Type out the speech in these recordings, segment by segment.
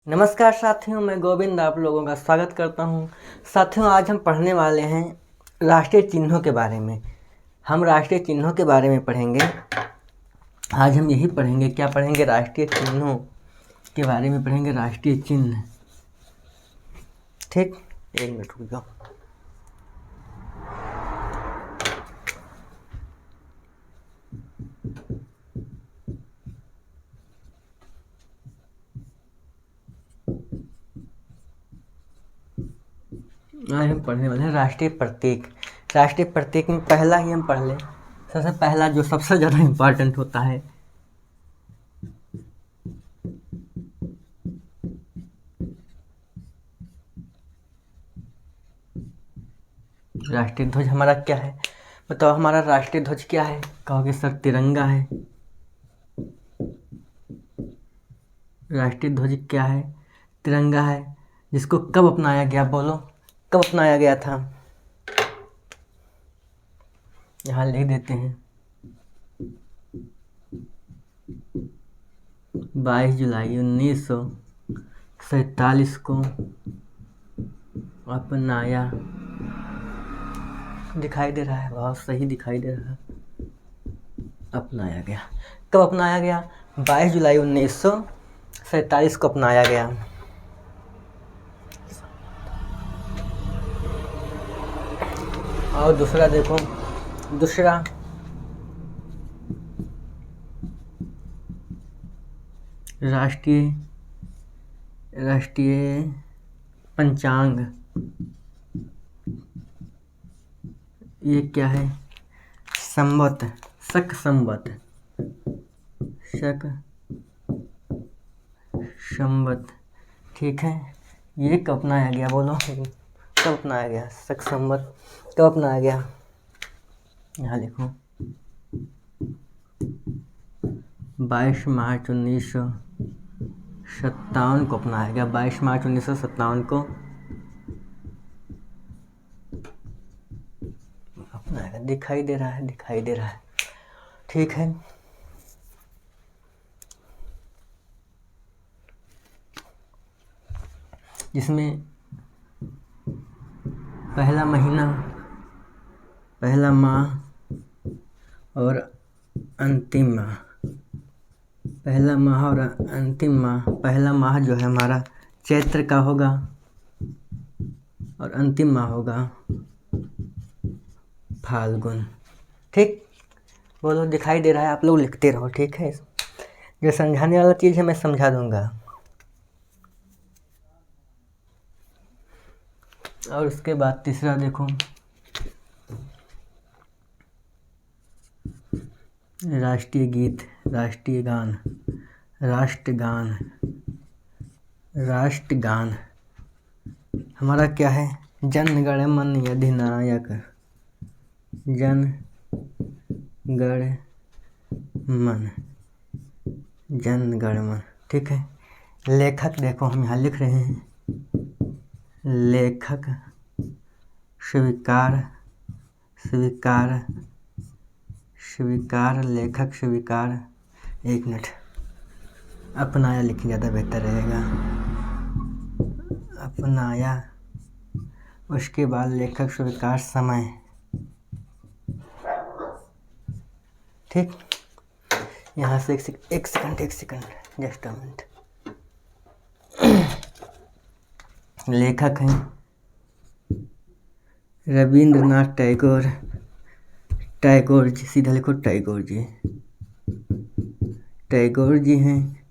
नमस्कार साथियों, मैं गोविंद आप लोगों का स्वागत करता हूं। साथियों, आज हम पढ़ने वाले हैं राष्ट्रीय चिन्हों के बारे में। हम राष्ट्रीय चिन्हों के बारे में पढ़ेंगे। आज हम यही पढ़ेंगे, क्या पढ़ेंगे? राष्ट्रीय चिन्हों के बारे में पढ़ेंगे, राष्ट्रीय चिन्ह। ठीक, एक मिनट रुक जाओ। आज हम पढ़ने वाले हैं राष्ट्रीय प्रतीक। राष्ट्रीय प्रतीक में पहला ही हम पढ़ लें। सबसे पहला जो सबसे ज़्यादा इम्पोर्टेंट होता है, राष्ट्रीय ध्वज हमारा क्या है? बताओ, हमारा राष्ट्रीय ध्वज क्या है? कहोगे सर तिरंगा है। राष्ट्रीय ध्वज क्या है? तिरंगा है। जिसको कब अपनाया गया? बोलो, कब अपनाया गया था? यहाँ लिख देते हैं, 22 जुलाई 1947 को अपनाया। दिखाई दे रहा है? बहुत सही दिखाई दे रहा है। अपनाया गया। कब अपनाया गया? 22 जुलाई 1947 को अपनाया गया। और दूसरा देखो, दूसरा राष्ट्रीय पंचांग। ये क्या है? संवत, शक संवत, शक संवत। ठीक है, ये कब अपनाया गया? बोलो, कब अपनाया गया? शक संवत कब अपनाया गया? यहाँ लिखो, 22 मार्च 1957 को अपनाया गया। 22 मार्च 1957 को अपनाया गया। दिखाई दे रहा है? दिखाई दे रहा है। ठीक है, जिसमें पहला महीना, पहला माह और अंतिम माह, पहला माह और अंतिम माह। पहला माह जो है हमारा चैत्र का होगा और अंतिम माह होगा फाल्गुन। ठीक, बोलो दिखाई दे रहा है? आप लोग लिखते रहो, ठीक है। जो समझाने वाला चीज़ है मैं समझा दूंगा। और उसके बाद तीसरा देखो, राष्ट्रीय गीत, राष्ट्रीय गान, राष्ट्रगान। राष्ट्रगान हमारा क्या है? जन गण मन अधिनायक, जन गण मन, जन गण मन। ठीक है, लेखक देखो, हम यहाँ लिख रहे हैं, लेखक स्वीकार, स्वीकार, स्वीकार, लेखक स्वीकार। एक मिनट, अपनाया लिखे ज़्यादा बेहतर रहेगा। अपनाया, उसके बाद लेखक स्वीकार समय। ठीक, यहाँ से एक सेकंड जस्ट अ मिनट। लेखक हैं रविंद्रनाथ टैगोर। टैगोर जी, सीधा लिखो टैगोर जी। टैगोर जी हैं।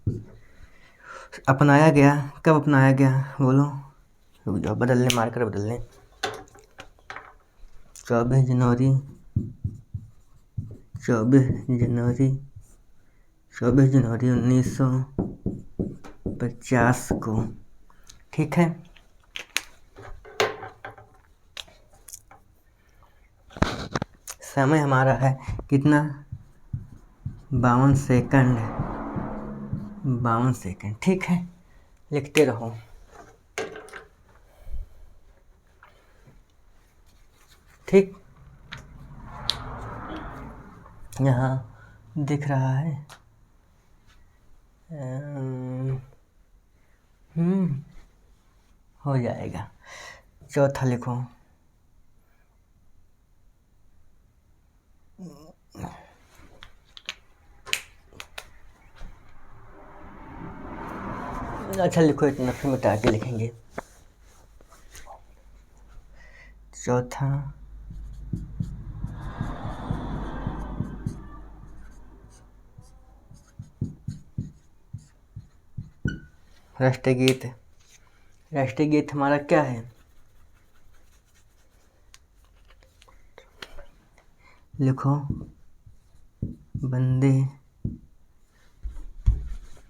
अपनाया गया, कब अपनाया गया? बोलो, रुक जाओ, बदलने, मार्कर बदलने। 24 जनवरी 1950 को। ठीक है, समय हमारा है कितना? 52 सेकंड, 52 सेकंड। ठीक है, लिखते रहो। ठीक, यहाँ दिख रहा है हो जाएगा। चौथा लिखो, अच्छा लिखो, इतना फिर मिटा के लिखेंगे। चौथा राष्ट्रीय गीत। राष्ट्रीय गीत हमारा क्या है? लिखो, वंदे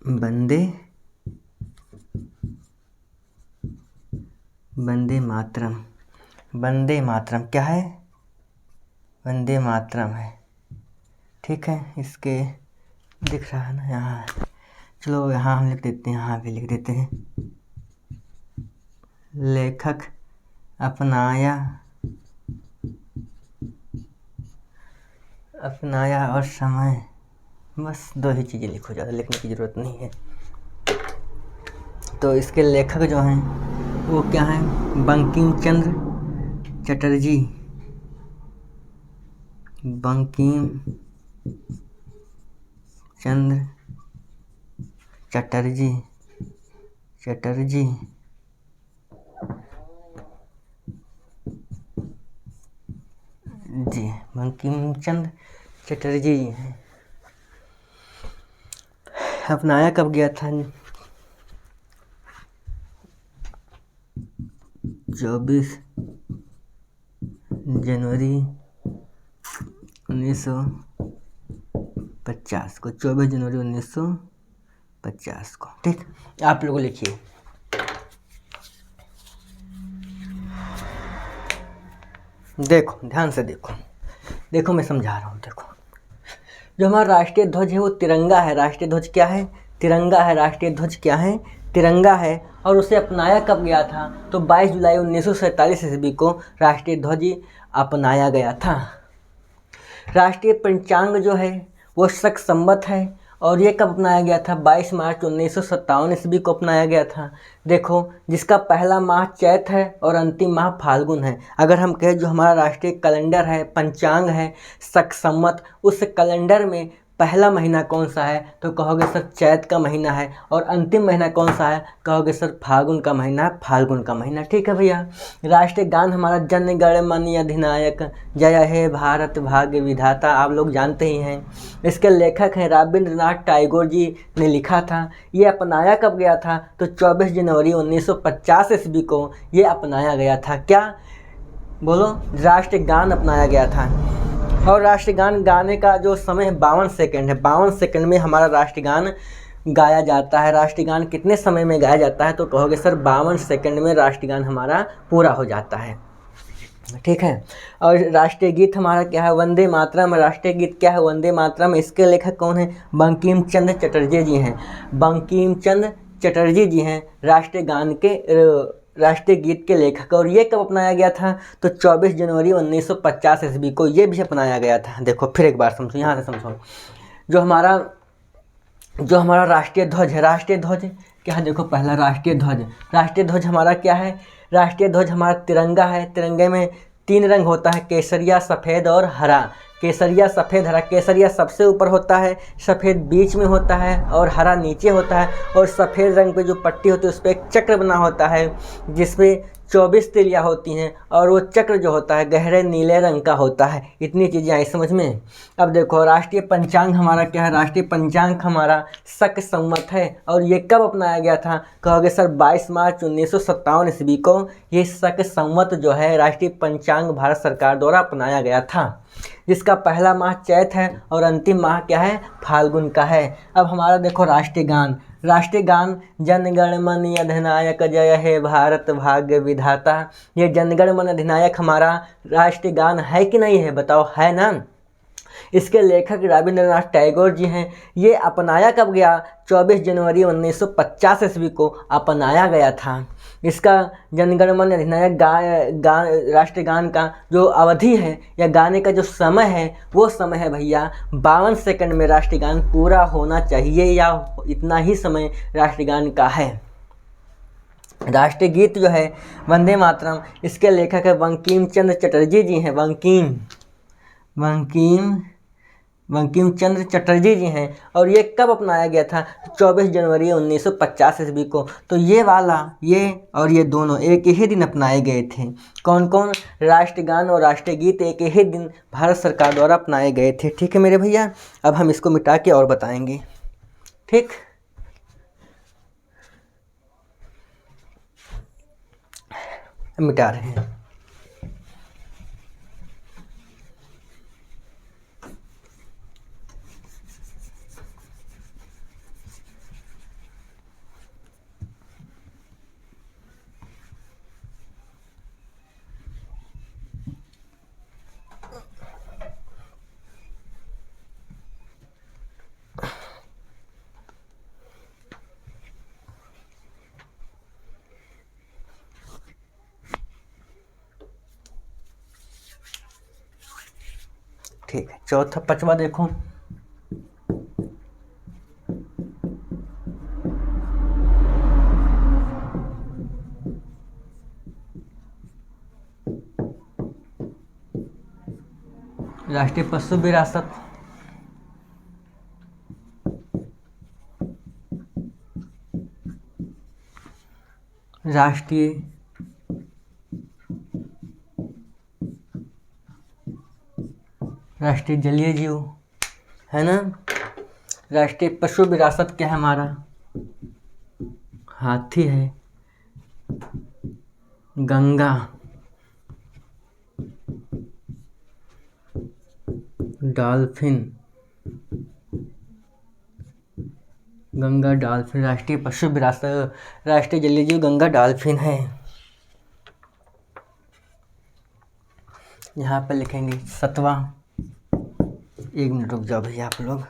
वंदे वंदे मातरम। वंदे मातरम क्या है? वंदे मातरम है। ठीक है, इसके दिख रहा है ना यहाँ, चलो यहाँ हम लिख देते हैं, यहाँ भी लिख देते हैं। लेखक अपनाया और समय, बस दो ही चीज़ें लिखो, ज़्यादा लिखने की ज़रूरत नहीं है। तो इसके लेखक जो हैं वो क्या हैं? बंकिम चंद्र चटर्जी। बंकिम चंद्र चटर्जी जी, बंकिम चंद्र चटर्जी जी हैं। अपनाया कब गया था? 24 जनवरी 1950 को। 24 जनवरी 1950 को। ठीक, आप लोग लिखिए। देखो, ध्यान से देखो मैं समझा रहा हूँ। देखो, जो हमारा राष्ट्रीय ध्वज है वो तिरंगा है। राष्ट्रीय ध्वज क्या है? तिरंगा है। राष्ट्रीय ध्वज क्या है? तिरंगा है। और उसे अपनाया कब गया था? तो 22 जुलाई 1947 ईस्वी को राष्ट्रीय ध्वज अपनाया गया था। राष्ट्रीय पंचांग जो है वो शक संवत है, और ये कब अपनाया गया था? 22 मार्च 1957 ईस्वी को अपनाया गया था। देखो, जिसका पहला माह चैत है और अंतिम माह फाल्गुन है। अगर हम कहें जो हमारा राष्ट्रीय कैलेंडर है, पंचांग है शक संवत, उस कैलेंडर में पहला महीना कौन सा है? तो कहोगे सर चैत का महीना है। और अंतिम महीना कौन सा है? कहोगे सर फाल्गुन का महीना, फाल्गुन का महीना। ठीक है भैया। राष्ट्रीय गान हमारा जन गण मन अधिनायक जय हे भारत भाग्य विधाता, आप लोग जानते ही हैं। इसके लेखक हैं रविंद्रनाथ टैगोर जी ने लिखा था। ये अपनाया कब गया था? तो 24 जनवरी 1950 ईस्वी को ये अपनाया गया था। क्या बोलो? राष्ट्रीय गान अपनाया गया था। और राष्ट्रीय गान गाने का जो समय है 52 सेकंड है। 52 सेकंड में हमारा राष्ट्रीय गान गाया जाता है। राष्ट्रीय गान कितने समय में गाया जाता है? तो कहोगे सर 52 सेकंड में राष्ट्रीय गान हमारा पूरा हो जाता है। ठीक है। और राष्ट्रीय गीत हमारा क्या है? वंदे मातरम। राष्ट्रीय गीत क्या है? वंदे मातरम। इसके लेखक कौन है? बंकिम चंद्र चटर्जी जी हैं। बंकिम चंद्र चटर्जी जी हैं राष्ट्रीय गान के राष्ट्रीय गीत के लेखक। और ये कब अपनाया गया था? तो 24 जनवरी 1950 ईस्वी को ये भी अपनाया गया था। देखो फिर एक बार समझो, यहाँ से समझो। जो हमारा राष्ट्रीय ध्वज है, राष्ट्रीय ध्वज क्या है? देखो, पहला राष्ट्रीय ध्वज हमारा क्या है? राष्ट्रीय ध्वज हमारा तिरंगा है। तिरंगे में 3 रंग होता है, केसरिया, सफ़ेद और हरा। केसरिया, सफ़ेद, हरा। केसरिया सबसे ऊपर होता है, सफ़ेद बीच में होता है और हरा नीचे होता है। और सफ़ेद रंग पे जो पट्टी होती है उस पर एक चक्र बना होता है जिसमें 24 तिलियाँ होती हैं, और वो चक्र जो होता है गहरे नीले रंग का होता है। इतनी चीज़ें आई समझ में। अब देखो, राष्ट्रीय पंचांग हमारा क्या है? राष्ट्रीय पंचांग हमारा शक संवत है। और ये कब अपनाया गया था? कहोगे सर 22 मार्च 1957 ईस्वी को ये शक संवत जो है राष्ट्रीय पंचांग भारत सरकार द्वारा अपनाया गया था, जिसका पहला माह चैत है और अंतिम माह क्या है? फाल्गुन का है। अब हमारा देखो राष्ट्रीय गान जन गण मन अधिनायक जय हे भारत भाग्य विधाता। ये जन गण मन अधिनायक हमारा राष्ट्रीय गान है कि नहीं है? बताओ, है ना? इसके लेखक रविंद्रनाथ टैगोर जी हैं। ये अपनाया कब गया? 24 जनवरी 1950 ईस्वी को अपनाया गया था। इसका जनगण मन अधिनायक राष्ट्रीय गान का जो अवधि है या गाने का जो समय है वो समय है भैया 52 सेकंड में राष्ट्रीय गान पूरा होना चाहिए, या इतना ही समय राष्ट्रीय गान का है। राष्ट्रीय गीत जो है वंदे मातरम, इसके लेखक है बंकिम चंद्र चटर्जी जी हैं। बंकिम चंद्र चटर्जी जी हैं। और ये कब अपनाया गया था? 24 जनवरी 1950 ईस्वी को। तो ये और ये दोनों एक ही दिन अपनाए गए थे। कौन कौन? राष्ट्रगान और राष्ट्रीय गीत एक ही दिन भारत सरकार द्वारा अपनाए गए थे। ठीक है मेरे भैया, अब हम इसको मिटा के और बताएंगे। ठीक, मिटा रहे हैं। ठीक है, चौथा पांचवा देखो। राष्ट्रीय पशु विरासत, राष्ट्रीय जलीय जीव है ना। राष्ट्रीय पशु विरासत क्या है हमारा? हाथी है, गंगा, डॉल्फिन, राष्ट्रीय पशु विरासत, राष्ट्रीय जलीय जीव गंगा डॉल्फिन है। यहाँ पर लिखेंगे 7वां। 1 मिनट रुक जाओ भैया आप लोग।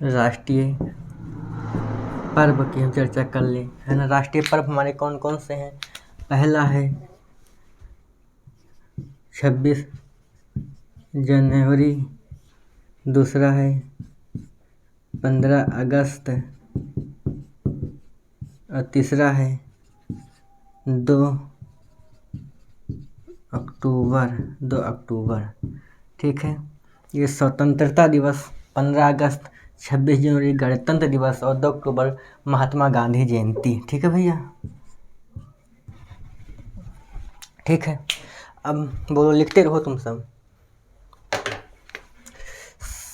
राष्ट्रीय पर्व की हम चर्चा कर ले, है ना। राष्ट्रीय पर्व हमारे कौन कौन से हैं? पहला है 26 जनवरी, दूसरा है 15 अगस्त, और तीसरा है 2 अक्टूबर। ठीक है, ये स्वतंत्रता दिवस 15 अगस्त, 26 जनवरी गणतंत्र दिवस और 2 अक्टूबर महात्मा गांधी जयंती। ठीक है भैया, ठीक है। अब बोलो, लिखते रहो तुम सब।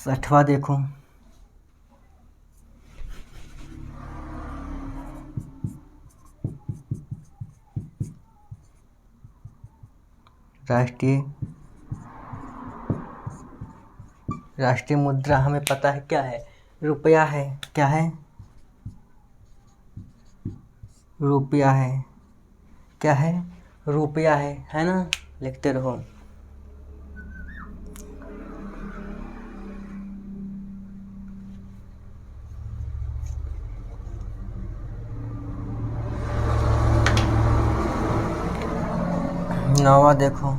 6वां देखो। राष्ट्रीय मुद्रा हमें पता है क्या है? रुपया है। क्या है? रुपया है। क्या है? रुपया है ना। लिखते रहो। नौवां देखो,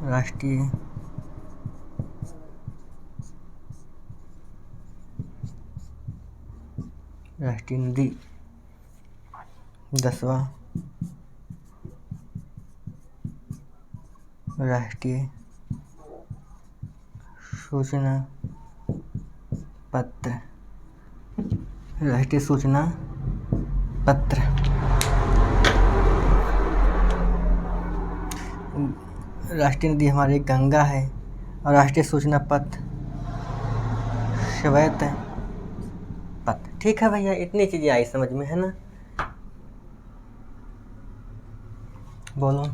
राष्ट्रीय नदी। 10वां राष्ट्रीय सूचना पत्र। राष्ट्रीय सूचना पत्र। राष्ट्रीय नदी हमारी गंगा है और राष्ट्रीय सूचना पत्र श्वेत पत्र। ठीक है भैया, इतनी चीज़ें आई समझ में, है ना। बोलो।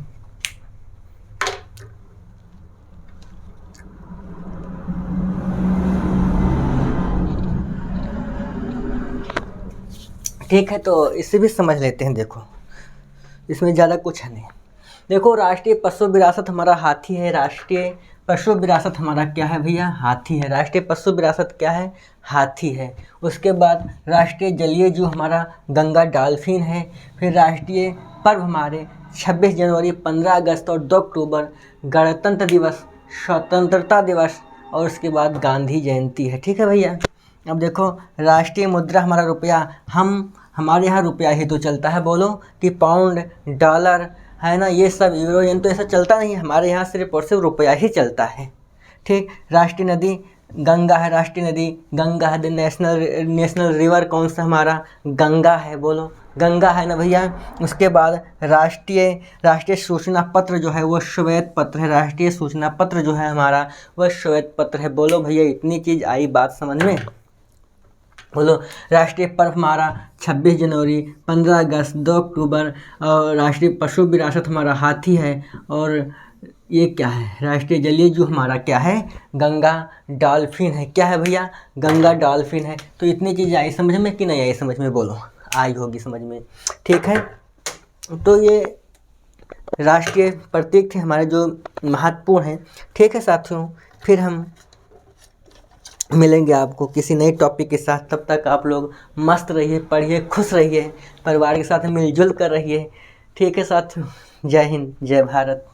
ठीक है, तो इसे भी समझ लेते हैं। देखो इसमें ज़्यादा कुछ है नहीं। देखो राष्ट्रीय पशु विरासत हमारा हाथी है। राष्ट्रीय पशु विरासत हमारा क्या है भैया? हाथी है। राष्ट्रीय पशु विरासत क्या है? हाथी है। उसके बाद राष्ट्रीय जलीय जीव हमारा गंगा डॉल्फिन है। फिर राष्ट्रीय पर्व हमारे 26 जनवरी, 15 अगस्त और 2 अक्टूबर गणतंत्र दिवस, स्वतंत्रता दिवस और उसके बाद गांधी जयंती है। ठीक है भैया। अब देखो राष्ट्रीय मुद्रा हमारा रुपया, हमारे यहाँ रुपया ही तो चलता है। बोलो कि पाउंड, डॉलर है ना, ये सब यूरो येन तो ऐसा चलता नहीं है। हमारे यहाँ सिर्फ और सिर्फ रुपया ही चलता है। ठीक। राष्ट्रीय नदी गंगा है। राष्ट्रीय नदी गंगा है। नेशनल रिवर कौन सा? हमारा गंगा है। बोलो गंगा है ना भैया। उसके बाद राष्ट्रीय सूचना पत्र जो है वो श्वेत पत्र है। राष्ट्रीय सूचना पत्र जो है हमारा वह श्वेत पत्र है। बोलो भैया इतनी चीज़ आई बात समझ में? बोलो राष्ट्रीय पर्व हमारा 26 जनवरी, 15 अगस्त, 2 अक्टूबर और राष्ट्रीय पशु विरासत हमारा हाथी है। और ये क्या है? राष्ट्रीय जलीय जीव हमारा क्या है? गंगा डॉल्फिन है। क्या है भैया? गंगा डॉल्फिन है। तो इतनी चीज़ आई समझ में कि नहीं आई समझ में? बोलो आई होगी समझ में। ठीक है, तो ये राष्ट्रीय प्रतीक थे हमारे जो महत्वपूर्ण हैं। ठीक है साथियों, फिर हम मिलेंगे आपको किसी नए टॉपिक के साथ। तब तक आप लोग मस्त रहिए, पढ़िए, खुश रहिए, परिवार के साथ मिलजुल कर रहिए। ठीक है साथियों, जय हिंद, जय भारत।